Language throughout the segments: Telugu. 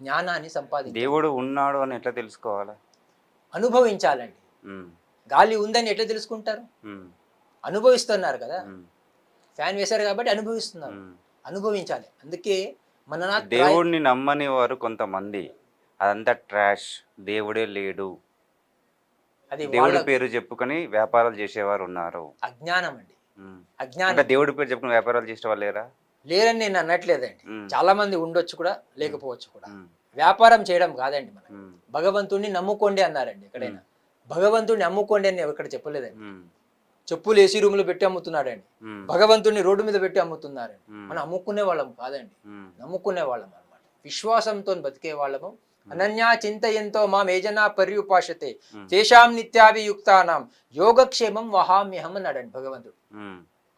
జ్ఞానాన్ని సంపాదించాలి. దేవుడు ఉన్నాడు అని ఎట్లా తెలుసుకోవాలా? అనుభవించాలండి. గాలి ఉందని ఎట్లా తెలుసుకుంటారు? అనుభవిస్తున్నారు కదా, ఫ్యాన్ వేశారు కాబట్టి అనుభవిస్తున్నారు. అనుభవించాలి. అందుకే మన దేవుడిని నమ్మని వారు కొంతమంది అదంతా ట్రాష్, దేవుడే లేడు, అది దేవుడి పేరు చెప్పుకొని వ్యాపారాలు చేసేవారు ఉన్నారు. అజ్ఞానం అండి. అజ్ఞానం. దేవుడి పేరు చెప్పుకుని వ్యాపారాలు చేసే వాళ్ళు లేరని నేను అనట్లేదండి. చాలా మంది ఉండొచ్చు కూడా, లేకపోవచ్చు కూడా. వ్యాపారం చేయడం కాదండి. మనం భగవంతుడిని నమ్ముకోండి అన్నారండి. ఎక్కడైనా భగవంతుడిని అమ్ముకోండి అని ఎక్కడ చెప్పలేదండి. చెప్పులు ఏసీ రూములు పెట్టి అమ్ముతున్నాడండి, భగవంతుడిని రోడ్డు మీద పెట్టి అమ్ముతున్నారండి. మనం అమ్ముకునే వాళ్ళం కాదండి, నమ్ముకునే వాళ్ళం అనమాట. విశ్వాసంతో బతికే వాళ్ళము. అనన్యా చింతయంతో మాం ఏజనా పర్యుపాషతే తేషాం నిత్యాభియుక్తానాం యోగక్షేమం వహామ్యహం అన్నాడండి భగవంతుడు.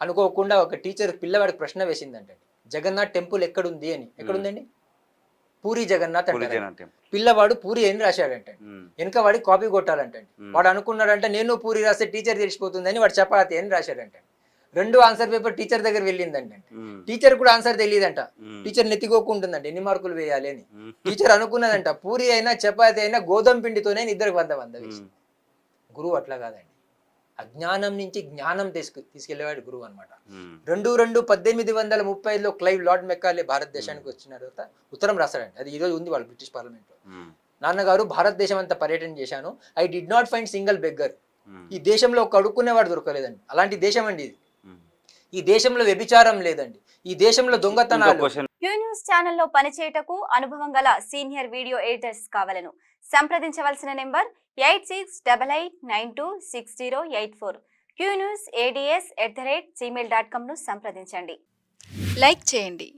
అనుకోకుండా ఒక టీచర్ పిల్లవాడికి ప్రశ్న వేసిందంటండి, జగన్నాథ్ టెంపుల్ ఎక్కడుంది అని. ఎక్కడుందండి? పూరి జగన్నాథ్ అంటే. పిల్లవాడు పూరి అని రాశాడంటే, వెనక వాడి కాపీ కొట్టాలంటండి. వాడు అనుకున్నాడంటే నేను పూరి రాస్తే టీచర్ తెలిసిపోతుందని వాడు చపాతి అని రాశాడంట. రెండు ఆన్సర్ పేపర్ టీచర్ దగ్గర వెళ్ళిందంటే, టీచర్ కూడా ఆన్సర్ తెలియదంట. టీచర్ నెత్తికోకుంటుందంట ఎన్ని మార్కులు వేయాలి అని. టీచర్ అనుకున్నదంట పూరి అయినా చపాతి అయినా గోధుమ పిండితోనే ఇద్దరికి 100 వేసింది. గురువు అట్లా కాదండి, అజ్ఞానం నుంచి జ్ఞానం తీసుకెళ్లేవాడు గురువు అనమాట. 1835లో క్లైవ్ లార్డ్ మెక్కాలే భారతదేశానికి వచ్చిన తర్వాత ఉత్తరం రాశాడండి. అది ఈరోజు ఉంది వాళ్ళు బ్రిటిష్ పార్లమెంట్ లో. నాన్నగారు, భారతదేశం అంతా పర్యటన చేశాను, I did not find single beggar. ఈ దేశంలో ఒక అడుక్కునేవాడు దొరకలేదండి. అలాంటి దేశం అండి ఇది. ఈ దేశంలో వ్యభిచారం లేదండి, ఈ దేశంలో దొంగతనాలు. క్యూ న్యూస్ ఛానల్లో పనిచేయటకు అనుభవం గల సీనియర్ వీడియో ఎడిటర్స్ కావాలను సంప్రదించవలసిన నెంబర్ 8688926084. qnewsads@gmail.com ను సంప్రదించండి. లైక్ చేయండి.